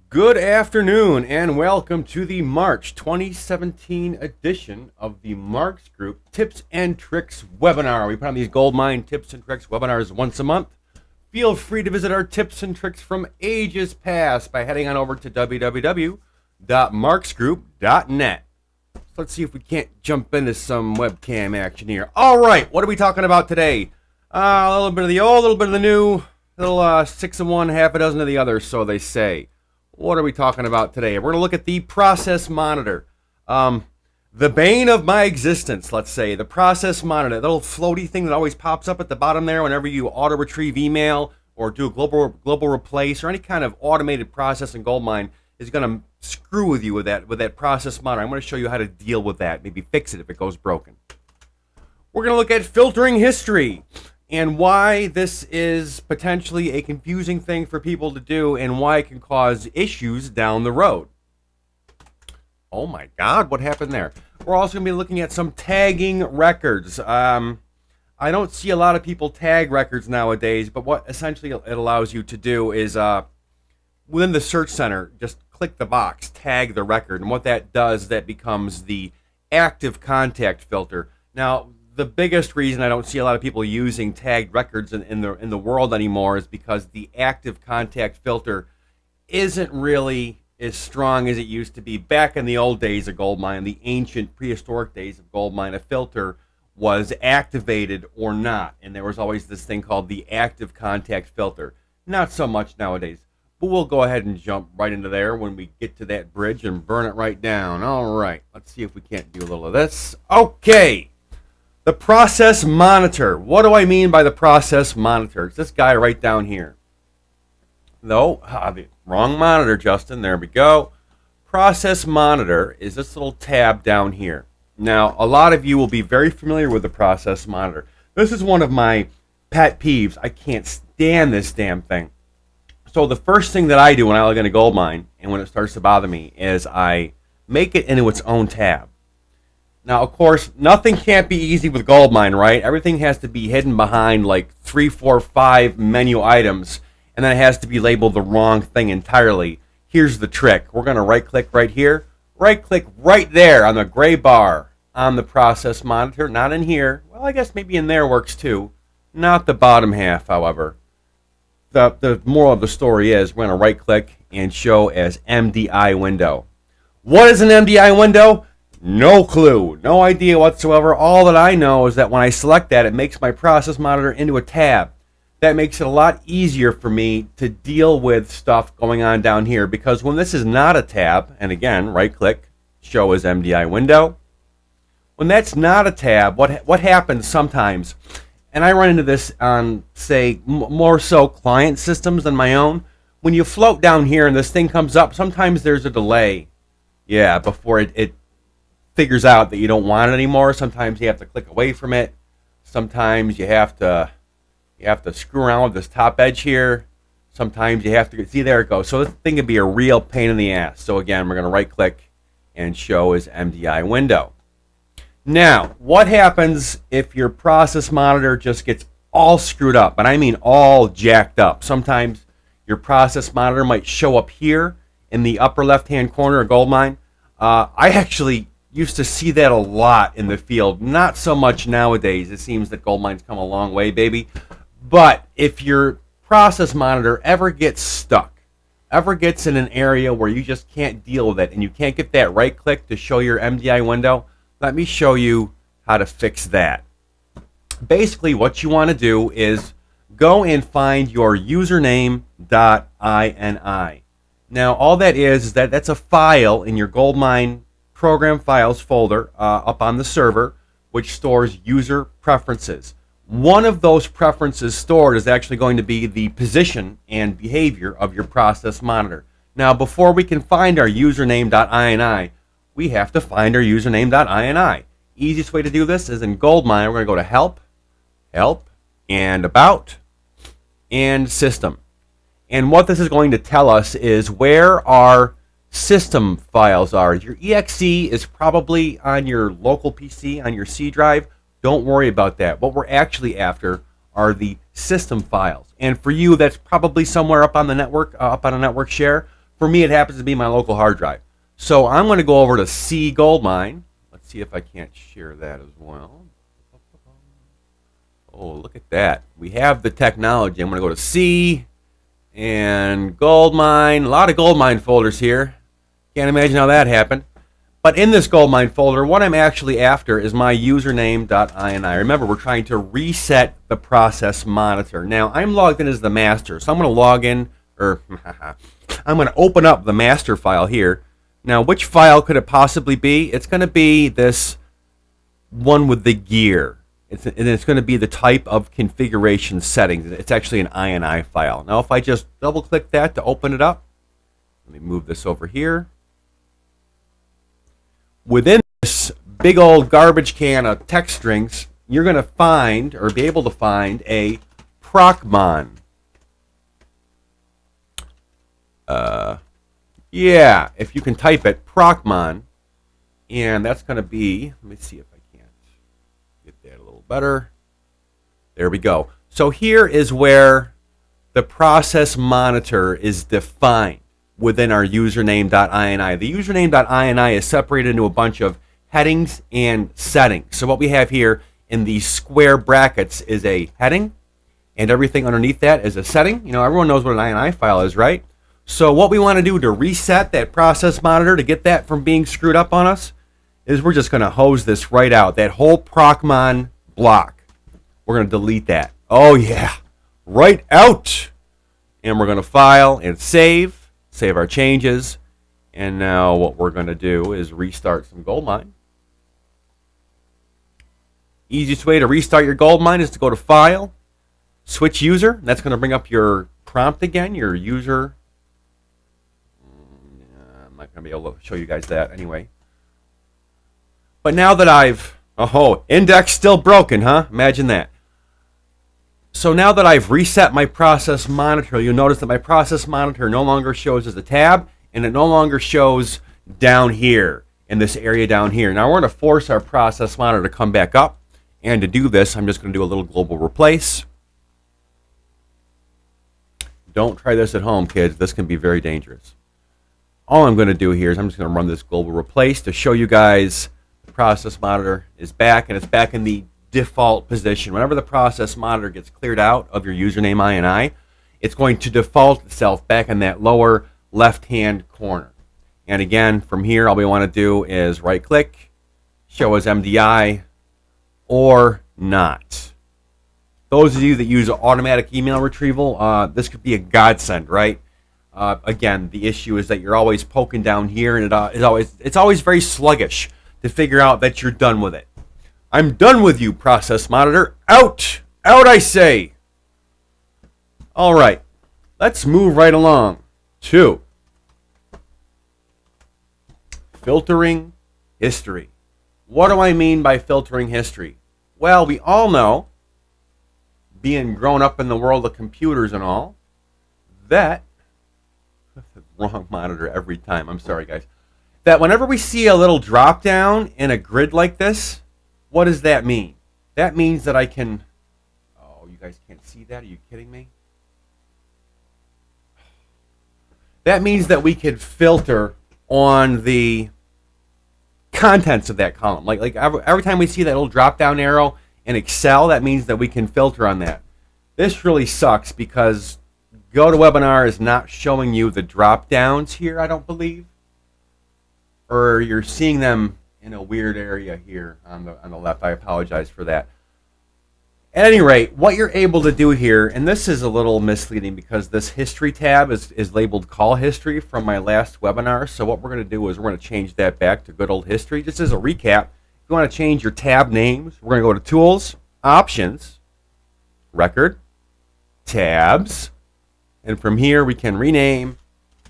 Good afternoon and welcome to the March 2017 edition of the Marks Group Tips and Tricks webinar. We put on these GoldMine Tips and Tricks webinars once a month. Feel free to visit our tips and tricks from ages past by heading on over to www.marksgroup.net. So let's see if we can't jump into some webcam action here. All right, what are we talking about today? A little bit of the old, a little bit of the new, a little 6 of one, half a dozen of the other, so they say. What are we talking about today? We're going to look at the process monitor. The bane of my existence, let's say. The process monitor, that little floaty thing that always pops up at the bottom there whenever you auto-retrieve email or do a global replace or any kind of automated process in GoldMine is going to screw with you with that process monitor. I'm going to show you how to deal with that, maybe fix it if it goes broken. We're going to look at filtering history and why this is potentially a confusing thing for people to do and why it can cause issues down the road. Oh my God, what happened there? We're also going to be looking at some tagging records. I don't see a lot of people tag records nowadays, but what essentially it allows you to do is within the search center, just click the box, tag the record, and what that does, that becomes the active contact filter. Now, the biggest reason I don't see a lot of people using tagged records in the world anymore is because the active contact filter isn't really as strong as it used to be. Back in the old days of GoldMine, the ancient prehistoric days of GoldMine, a filter was activated or not, and there was always this thing called the active contact filter. Not so much nowadays, but we'll go ahead and jump right into there when we get to that bridge and burn it right down. All right, let's see if we can't do a little of this. Okay. The process monitor. What do I mean by the process monitor? It's this guy right down here. No, the wrong monitor, Justin. There we go. Process monitor is this little tab down here. Now, a lot of you will be very familiar with the process monitor. This is one of my pet peeves. I can't stand this damn thing. So the first thing that I do when I log into GoldMine and when it starts to bother me is I make it into its own tab. Now, of course, nothing can't be easy with GoldMine, right? Everything has to be hidden behind like 3, 4, 5 menu items, and then it has to be labeled the wrong thing entirely. Here's the trick. We're going to right-click right here. Right-click right there on the gray bar on the process monitor. Not in here. Well, I guess maybe in there works too. Not the bottom half, however. The moral of the story is we're going to right-click and show as MDI window. What is an MDI window? No clue, no idea whatsoever. All that I know is that when I select that, it makes my process monitor into a tab. That makes it a lot easier for me to deal with stuff going on down here, because when this is not a tab, and again, right-click, show as MDI window. When that's not a tab, what happens sometimes, and I run into this on, say, more so client systems than my own, when you float down here and this thing comes up, sometimes there's a delay, before it figures out that you don't want it anymore. Sometimes you have to click away from it. Sometimes you have to screw around with this top edge here. Sometimes you have to see, there it goes. So this thing can be a real pain in the ass. So again, we're going to right click and show as MDI window. Now, what happens if your process monitor just gets all screwed up? And I mean all jacked up. Sometimes your process monitor might show up here in the upper left hand corner of GoldMine. I actually used to see that a lot in the field. Not so much nowadays. It seems that GoldMine's come a long way, baby. But if your process monitor ever gets stuck, ever gets in an area where you just can't deal with it, and you can't get that right click to show your MDI window, let me show you how to fix that. Basically, what you want to do is go and find your username.ini. Now, all that is that's a file in your GoldMine program files folder up on the server, which stores user preferences. One of those preferences stored is actually going to be the position and behavior of your process monitor. Now, before we can find our username.ini, we have to find our username.ini. Easiest way to do this is in GoldMine. We're going to go to Help, and About, and System. And what this is going to tell us is where our system files are. Your exe is probably on your local PC, on your C drive. Don't worry about that. What we're actually after are the system files. And for you, that's probably somewhere up on the network, up on a network share. For me, it happens to be my local hard drive. So I'm going to go over to C GoldMine. Let's see if I can't share that as well. Oh, look at that. We have the technology. I'm going to go to C and GoldMine. A lot of GoldMine folders here. Can't imagine how that happened. But in this GoldMine folder, what I'm actually after is my username.ini. Remember, we're trying to reset the process monitor. Now, I'm logged in as the master, so I'm going to log in, or I'm going to open up the master file here. Now, which file could it possibly be? It's going to be this one with the gear. And it's going to be the type of configuration settings. It's actually an INI file. Now, if I just double-click that to open it up, let me move this over here. Within this big old garbage can of text strings, you're going to find, or be able to find, a procmon. Yeah, if you can type it, procmon, and that's going to be, let me see if I can't get that a little better. There we go. So here is where the process monitor is defined within our username.ini. The username.ini is separated into a bunch of headings and settings. So what we have here in these square brackets is a heading, and everything underneath that is a setting. You know, everyone knows what an INI file is, right? So what we want to do to reset that process monitor, to get that from being screwed up on us, is we're just going to hose this right out. That whole procmon block, we're going to delete that. Oh yeah, right out. And we're going to file and save our changes. And now what we're going to do is restart some GoldMine. Easiest way to restart your GoldMine is to go to File, Switch User. That's going to bring up your prompt again, your user. I'm not going to be able to show you guys that anyway. But now that I've, index still broken, huh? Imagine that. So now that I've reset my process monitor, you'll notice that my process monitor no longer shows as a tab, and it no longer shows down here, in this area down here. Now we're going to force our process monitor to come back up, and to do this, I'm just going to do a little global replace. Don't try this at home, kids. This can be very dangerous. All I'm going to do here is I'm just going to run this global replace to show you guys the process monitor is back, and it's back in the default position. Whenever the process monitor gets cleared out of your username INI, it's going to default itself back in that lower left-hand corner. And again, from here, all we want to do is right-click, show as MDI, or not. Those of you that use automatic email retrieval, this could be a godsend, right? Again, the issue is that you're always poking down here, and it's always very sluggish to figure out that you're done with it. I'm done with you, process monitor. Out! Out, I say! All right, let's move right along to filtering history. What do I mean by filtering history? Well, we all know, being grown up in the world of computers and all, that, wrong monitor every time, I'm sorry guys, that whenever we see a little drop down in a grid like this, what does that mean? That means that I can, oh, you guys can't see that? Are you kidding me? That means that we could filter on the contents of that column. Like every time we see that little drop down arrow in Excel, that means that we can filter on that. This really sucks because GoToWebinar is not showing you the drop downs here, I don't believe. Or you're seeing them in a weird area here on the left. I apologize for that. At any rate, what you're able to do here, and this is a little misleading because this history tab is labeled call history from my last webinar. So what we're going to do is we're going to change that back to good old history. Just as a recap, if you want to change your tab names, we're going to go to Tools, Options, Record, Tabs, and from here we can rename,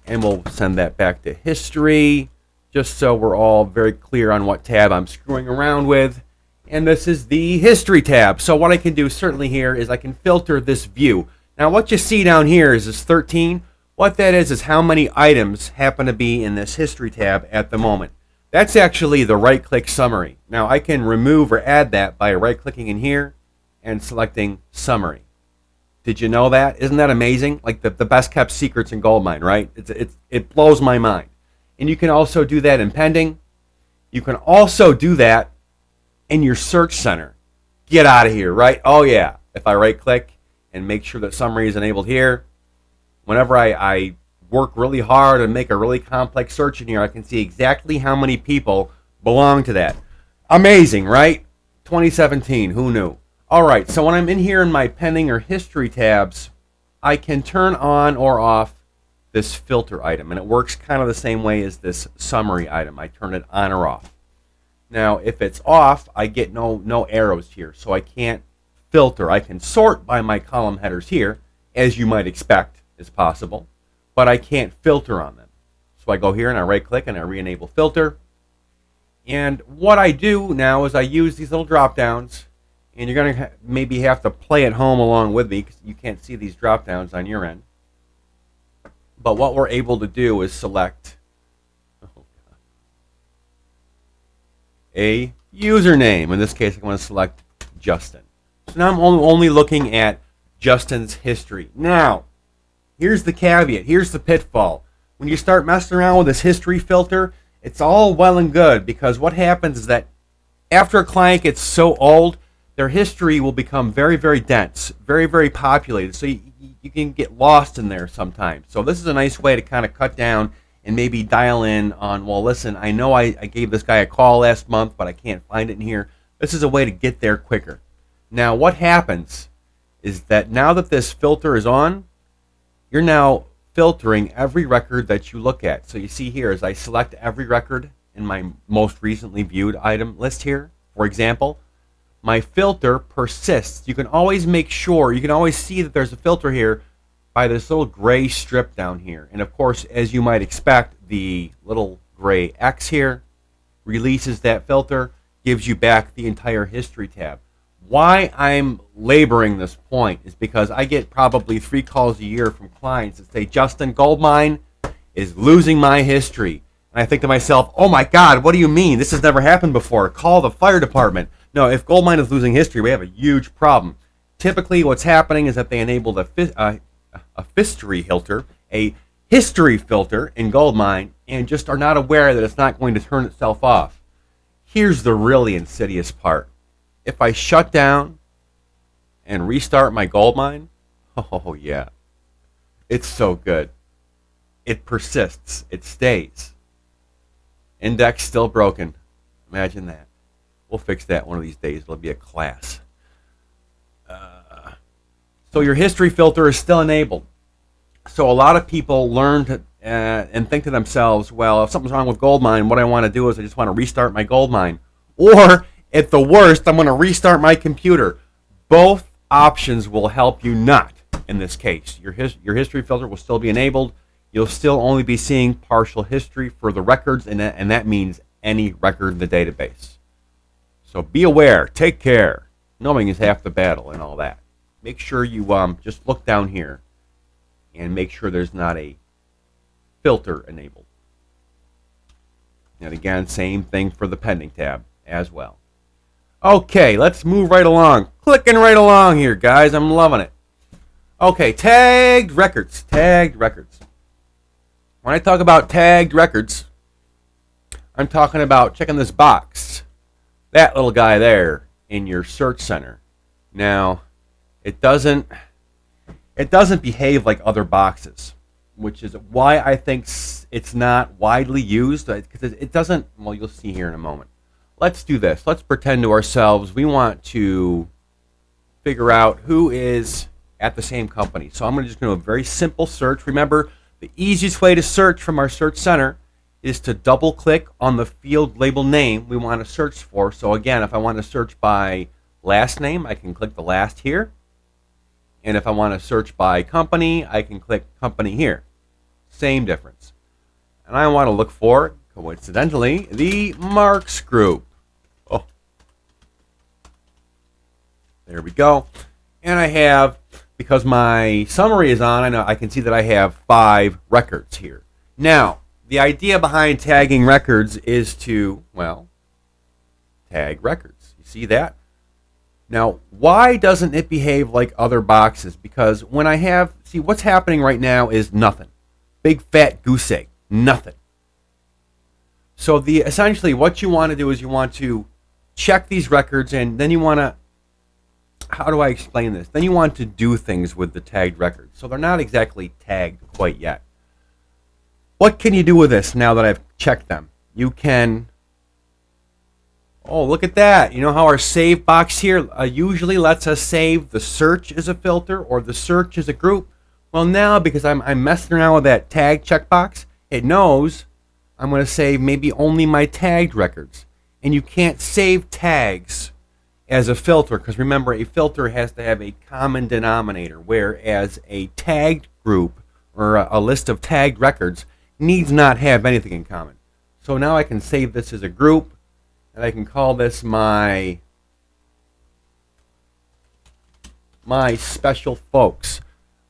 and we'll send that back to history, just so we're all very clear on what tab I'm screwing around with. And this is the history tab. So what I can do certainly here is I can filter this view. Now what you see down here is this 13. What that is how many items happen to be in this history tab at the moment. That's actually the right-click summary. Now I can remove or add that by right-clicking in here and selecting summary. Did you know that? Isn't that amazing? Like the best kept secrets in GoldMine, right? It blows my mind. And you can also do that in pending. You can also do that in your search center. Get out of here, right? Oh yeah. If I right click and make sure that summary is enabled here, whenever I work really hard and make a really complex search in here, I can see exactly how many people belong to that. Amazing, right? 2017, who knew? All right, so when I'm in here in my pending or history tabs, I can turn on or off this filter item, and it works kind of the same way as this summary item. I turn it on or off. Now, if it's off, I get no arrows here, so I can't filter. I can sort by my column headers here, as you might expect is possible, but I can't filter on them. So I go here and I right-click and I re-enable filter. And what I do now is I use these little drop-downs, and you're going to maybe have to play at home along with me because you can't see these drop-downs on your end. But what we're able to do is select a username. In this case, I want to select Justin. So now I'm only looking at Justin's history. Now, here's the caveat. Here's the pitfall. When you start messing around with this history filter, it's all well and good, because what happens is that after a client gets so old, their history will become very, very dense, very, very populated. So you can get lost in there sometimes. So this is a nice way to kind of cut down and maybe dial in on, well, listen, I know I gave this guy a call last month, but I can't find it in here. This is a way to get there quicker. Now, what happens is that now that this filter is on, you're now filtering every record that you look at. So you see here, as I select every record in my most recently viewed item list here, for example, my filter persists. You can always make sure, you can always see that there's a filter here by this little gray strip down here. And of course, as you might expect, the little gray X here releases that filter, gives you back the entire history tab. Why I'm laboring this point is because I get probably 3 calls a year from clients that say, Justin, GoldMine is losing my history. And I think to myself, oh my God, what do you mean? This has never happened before. Call the fire department. No, if GoldMine is losing history, we have a huge problem. Typically what's happening is that they enabled a history filter, a history filter in GoldMine, and just are not aware that it's not going to turn itself off. Here's the really insidious part. If I shut down and restart my GoldMine, oh yeah, it's so good. It persists. It stays. Index still broken. Imagine that. We'll fix that one of these days. It'll be a class. So your history filter is still enabled. So a lot of people learn to and think to themselves, well, if something's wrong with GoldMine, what I want to do is I just want to restart my GoldMine. Or, at the worst, I'm going to restart my computer. Both options will help you not in this case. Your history filter will still be enabled. You'll still only be seeing partial history for the records, and that means any record in the database. So be aware. Take care. Knowing is half the battle and all that. Make sure you just look down here and make sure there's not a filter enabled. And again, same thing for the pending tab as well. Okay, let's move right along. Clicking right along here, guys. I'm loving it. Okay, tagged records. Tagged records. When I talk about tagged records, I'm talking about checking this box. That little guy there in your search center. Now, it doesn't behave like other boxes, which is why I think it's not widely used, because it doesn't, well, you'll see here in a moment. Let's do this. Let's pretend to ourselves we want to figure out who is at the same company. So I'm just going to do a very simple search. Remember, the easiest way to search from our search center is to double click on the field label name we want to search for. So again, if I want to search by last name, I can click the last here. And if I want to search by company, I can click company here. Same difference. And I want to look for, coincidentally, the Marks Group. Oh, there we go. And I have, because my summary is on, I can see that I have 5 records here. Now, the idea behind tagging records is to, well, tag records. You see that? Now, why doesn't it behave like other boxes? Because when I have, see, what's happening right now is nothing. Big fat goose egg, nothing. So essentially what you want to do is you want to check these records, and then you want to, how do I explain this? Then you want to do things with the tagged records. So they're not exactly tagged quite yet. What can you do with this now that I've checked them? You can, oh, look at that. You know how our save box here usually lets us save the search as a filter or the search as a group? Well, now because I'm messing around with that tag checkbox, it knows I'm going to save maybe only my tagged records. And you can't save tags as a filter, because remember, a filter has to have a common denominator, whereas a tagged group or a list of tagged records needs not have anything in common. So now I can save this as a group, and I can call this my special folks.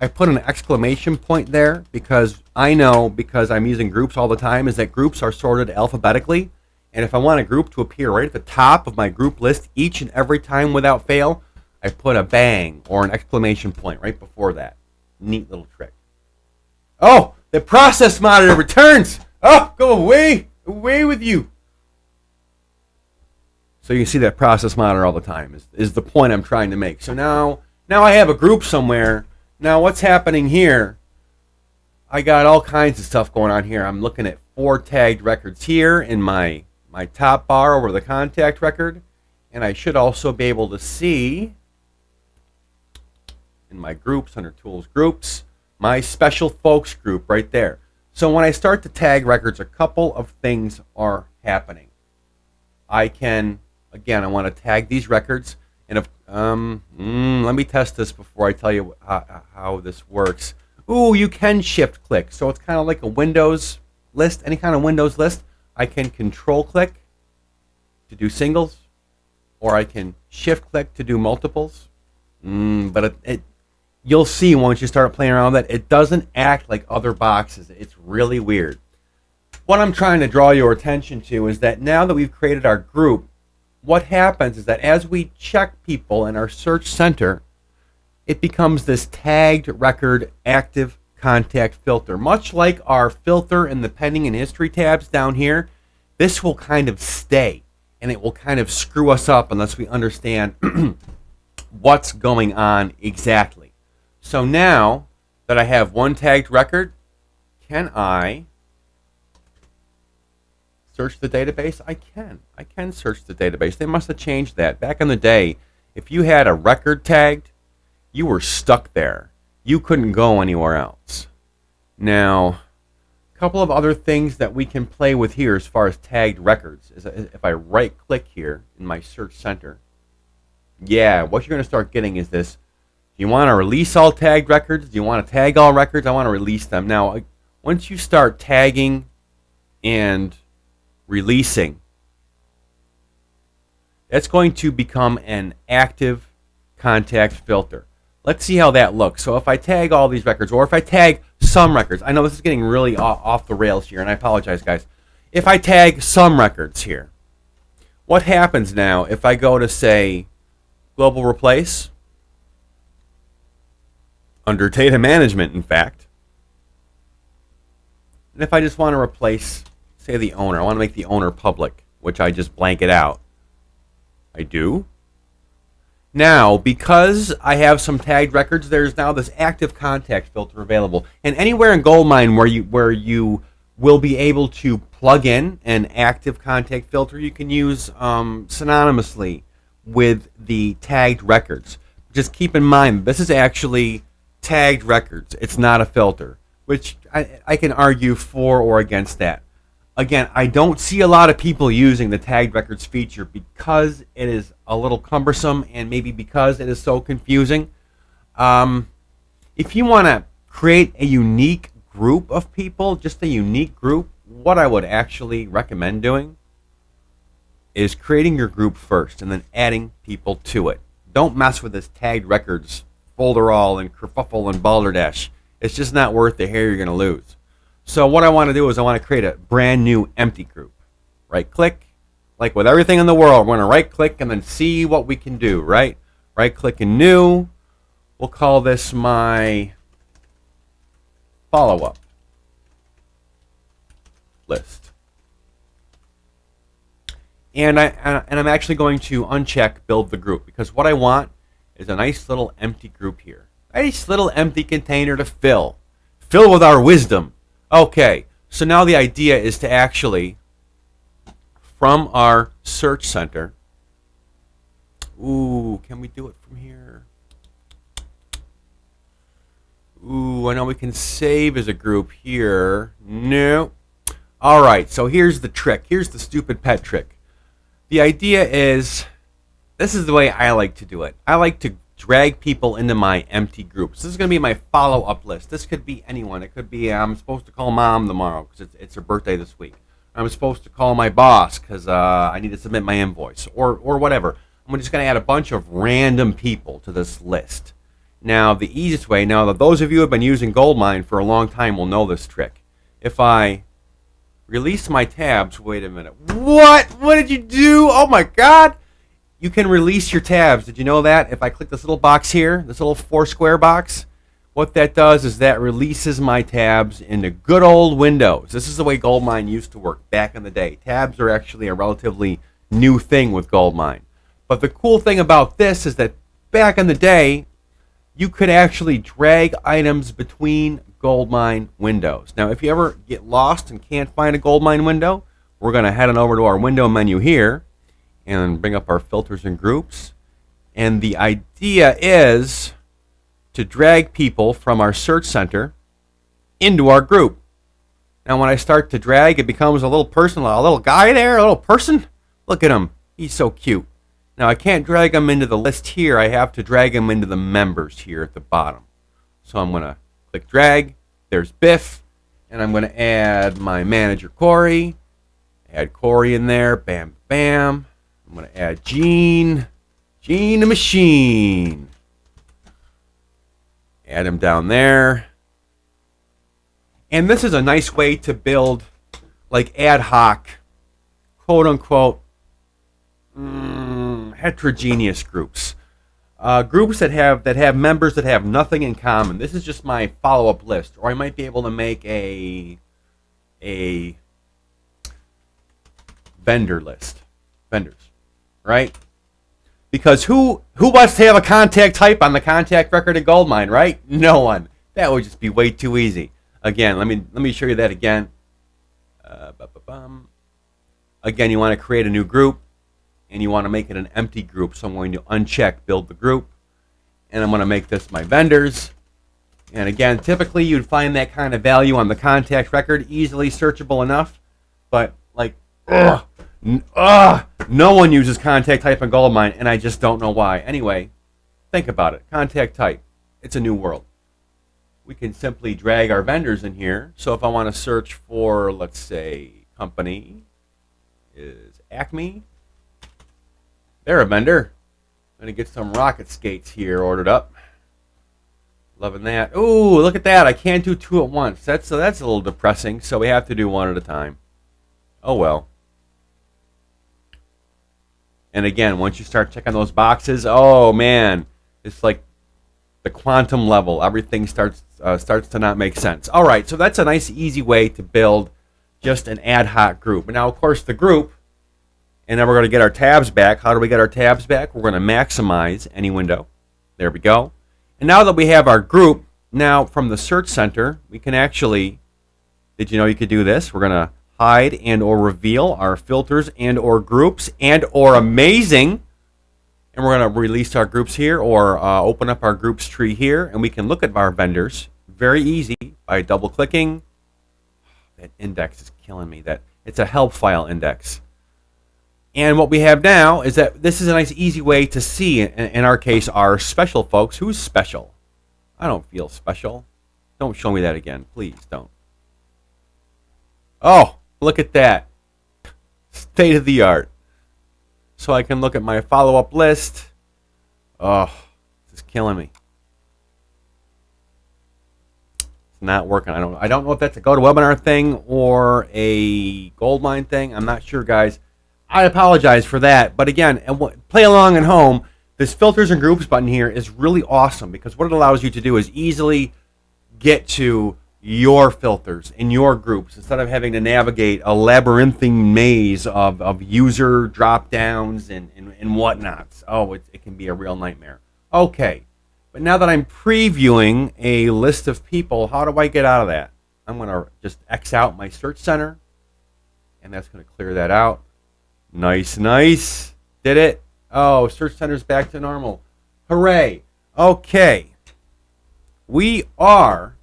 I put an exclamation point there because I know, because I'm using groups all the time, is that groups are sorted alphabetically. And if I want a group to appear right at the top of my group list each and every time without fail, I put a bang or an exclamation point right before that. Neat little trick. Oh, the process monitor returns. Oh, go away. Away with you. So you see that process monitor all the time is the point I'm trying to make. So now I have a group somewhere. Now what's happening here? I got all kinds of stuff going on here. I'm looking at 4 tagged records here in my top bar over the contact record, and I should also be able to see in my groups, under tools groups, my special folks group right there. So when I start to tag records, a couple of things are happening. I can, again, I want to tag these records, and if let me test this before I tell you how this works. Ooh, you can shift click, so it's kind of like a Windows list, any kind of Windows list. I can control click to do singles, or I can shift click to do multiples. But you'll see once you start playing around with that, it doesn't act like other boxes. It's really weird. What I'm trying to draw your attention to is that now that we've created our group, what happens is that as we check people in our search center, it becomes this tagged record active contact filter. Much like our filter in the pending and history tabs down here, this will kind of stay, and it will kind of screw us up unless we understand what's going on exactly. So now that I have one tagged record, can I search the database? I can search the database. They must have changed that. Back in the day, if you had a record tagged, you were stuck there. You couldn't go anywhere else. Now, a couple of other things that we can play with here as far as tagged records is if I right click here in my search center, yeah, what you're going to start getting is this. Do you want to release all tagged records? Do you want to tag all records? I want to release them. Now, once you start tagging and releasing, that's going to become an active contact filter. Let's see how that looks. So if I tag all these records, or if I tag some records, I know this is getting really off the rails here, and I apologize, guys. If I tag some records here, what happens now if I go to, say, Global Replace, under Data Management, in fact, and if I just want to replace, say, the owner, I want to make the owner public, which I just blanket out. I do. Now, because I have some tagged records, there's now this active contact filter available. And anywhere in GoldMine where you will be able to plug in an active contact filter, you can use synonymously with the tagged records. Just keep in mind, this is actually tagged records. It's not a filter, which I can argue for or against that. Again, I don't see a lot of people using the tagged records feature because it is a little cumbersome and maybe because it is so confusing. If you want to create a unique group of people, just a unique group, what I would actually recommend doing is creating your group first and then adding people to it. Don't mess with this tagged records folderol and kerfuffle and balderdash. It's just not worth the hair you're going to lose. So what I want to do is I want to create a brand new empty group. Right click, like with everything in the world, we're going to right click and then see what we can do, right? Right-click in New. We'll call this my follow-up list. And I'm actually going to uncheck Build the Group, because what I want is a nice little empty group here. Nice little empty container to fill. Fill with our wisdom. Okay, so now the idea is to actually, from our search center, ooh, can we do it from here? Ooh, I know we can save as a group here. No. All right, so here's the trick. Here's the stupid pet trick. The idea is, this is the way I like to do it. I like to drag people into my empty groups. This is going to be my follow-up list. This could be anyone. It could be I'm supposed to call Mom tomorrow because it's her birthday this week. I'm supposed to call my boss because I need to submit my invoice, or whatever. I'm just going to add a bunch of random people to this list. Now, the easiest way, now that those of you who have been using GoldMine for a long time will know this trick. If I release my tabs, wait a minute. What? What did you do? Oh my God. You can release your tabs. Did you know that? If I click this little box here, this little 4 square box, what that does is that releases my tabs into good old Windows. This is the way GoldMine used to work back in the day. Tabs are actually a relatively new thing with GoldMine. But the cool thing about this is that back in the day, you could actually drag items between GoldMine windows. Now, if you ever get lost and can't find a GoldMine window, we're going to head on over to our window menu here and bring up our filters and groups. And the idea is to drag people from our search center into our group. Now, when I start to drag, it becomes a little person, a little guy there, a little person. Look at him. He's so cute. Now, I can't drag him into the list here. I have to drag him into the members here at the bottom. So I'm going to click drag. There's Biff. And I'm going to add my manager, Corey. Add Corey in there. Bam, bam. I'm going to add Gene. Gene the Machine. Add him down there. And this is a nice way to build like ad hoc, quote unquote, heterogeneous groups. Groups that have members that have nothing in common. This is just my follow-up list. Or I might be able to make a vendor list. Vendors. Right? Because who wants to have a contact type on the contact record of GoldMine, right? No one. That would just be way too easy. Again, let me show you that again. Again, you want to create a new group, and you want to make it an empty group. So I'm going to uncheck build the group, and I'm going to make this my vendors. And again, typically you'd find that kind of value on the contact record easily searchable enough, but like, no one uses contact type on GoldMine, and I just don't know why. Anyway, think about it. Contact type. It's a new world. We can simply drag our vendors in here. So if I want to search for, let's say, company is Acme. They're a vendor. I'm going to get some rocket skates here ordered up. Loving that. Ooh, look at that. I can't do 2 at once. That's a little depressing, so we have to do 1 at a time. Oh, well. And again, once you start checking those boxes, oh, man, it's like the quantum level. Everything starts to not make sense. All right, so that's a nice, easy way to build just an ad hoc group. Now, of course, the group, and then we're going to get our tabs back. How do we get our tabs back? We're going to maximize any window. There we go. And now that we have our group, now from the search center, we can actually, did you know you could do this? We're going to hide and or reveal our filters and or groups and or amazing. And we're going to release our groups here or open up our groups tree here. And we can look at our vendors very easy by double clicking. That index is killing me. It's a help file index. And what we have now is that this is a nice easy way to see, in our case, our special folks. Who's special? I don't feel special. Don't show me that again. Please don't. Oh, look at that. State of the art. So I can look at my follow-up list. Oh, this is killing me. It's not working. I don't know if that's a GoToWebinar thing or a GoldMine thing. I'm not sure, guys. I apologize for that. But again, play along at home. This filters and groups button here is really awesome because what it allows you to do is easily get to your filters in your groups instead of having to navigate a labyrinthine maze of user drop downs and whatnot. Oh, it can be a real nightmare. Okay, but now that I'm previewing a list of people, how do I get out of that? I'm going to just X out my search center, and that's going to clear that out. Nice, nice. Did it? Oh, search center's back to normal. Hooray. Okay. We are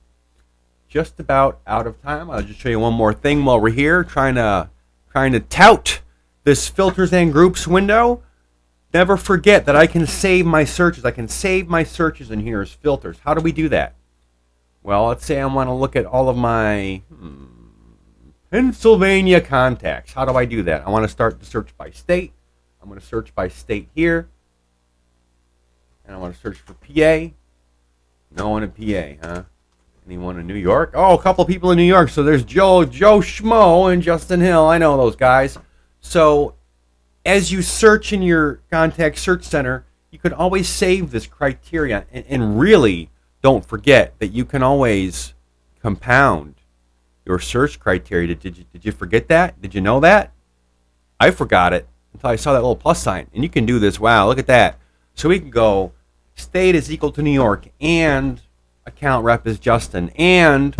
just about out of time. I'll just show you one more thing while we're here, trying to tout this filters and groups window. Never forget that I can save my searches. I can save my searches in here as filters. How do we do that? Well, let's say I want to look at all of my Pennsylvania contacts. How do I do that? I want to start the search by state. I'm going to search by state here. And I want to search for PA. No one in PA, huh? Anyone in New York? Oh, a couple people in New York. So there's Joe Schmo and Justin Hill. I know those guys. So as you search in your contact search center, you can always save this criteria. And really, don't forget that you can always compound your search criteria. Did you forget that? Did you know that? I forgot it until I saw that little plus sign. And you can do this. Wow, look at that. So we can go state is equal to New York and account rep is Justin and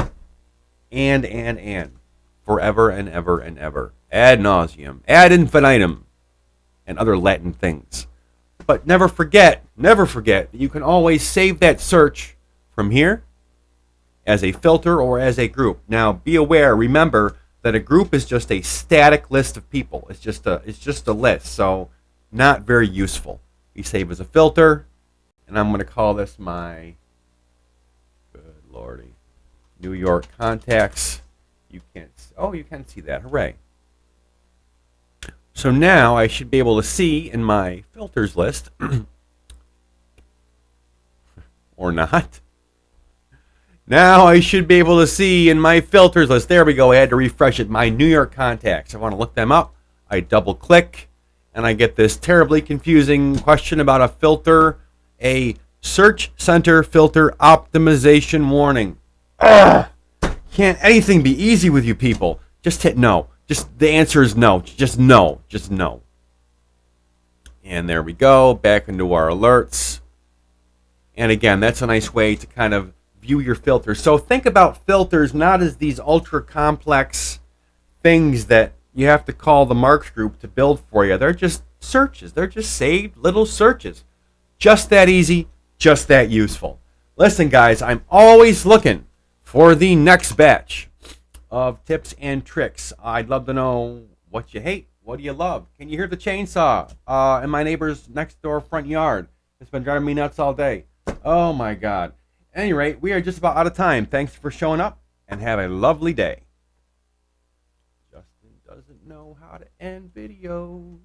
forever and ever and ever. Ad nauseum, ad infinitum, and other Latin things. But never forget that you can always save that search from here as a filter or as a group. Now be aware, remember that a group is just a static list of people. It's just a list, so not very useful. We save as a filter, and I'm going to call this my, good lordy, New York contacts. You can see that. Hooray. So now I should be able to see in my filters list, or not. Now I should be able to see in my filters list. There we go. I had to refresh it. My New York contacts. I want to look them up. I double click and I get this terribly confusing question about a filter, a search center filter optimization warning. Ugh. Can't anything be easy with you people? Just hit no. Just the answer is no. Just no. Just no. And there we go. Back into our alerts. And again, that's a nice way to kind of view your filters. So think about filters not as these ultra complex things that you have to call the Marks group to build for you. They're just searches. They're just saved little searches. Just that easy, just that useful. Listen, guys, I'm always looking for the next batch of tips and tricks. I'd love to know what you hate. What do you love? Can you hear the chainsaw in my neighbor's next door front yard? It's been driving me nuts all day. Oh, my God. At any rate, we are just about out of time. Thanks for showing up, and have a lovely day. Justin doesn't know how to end videos.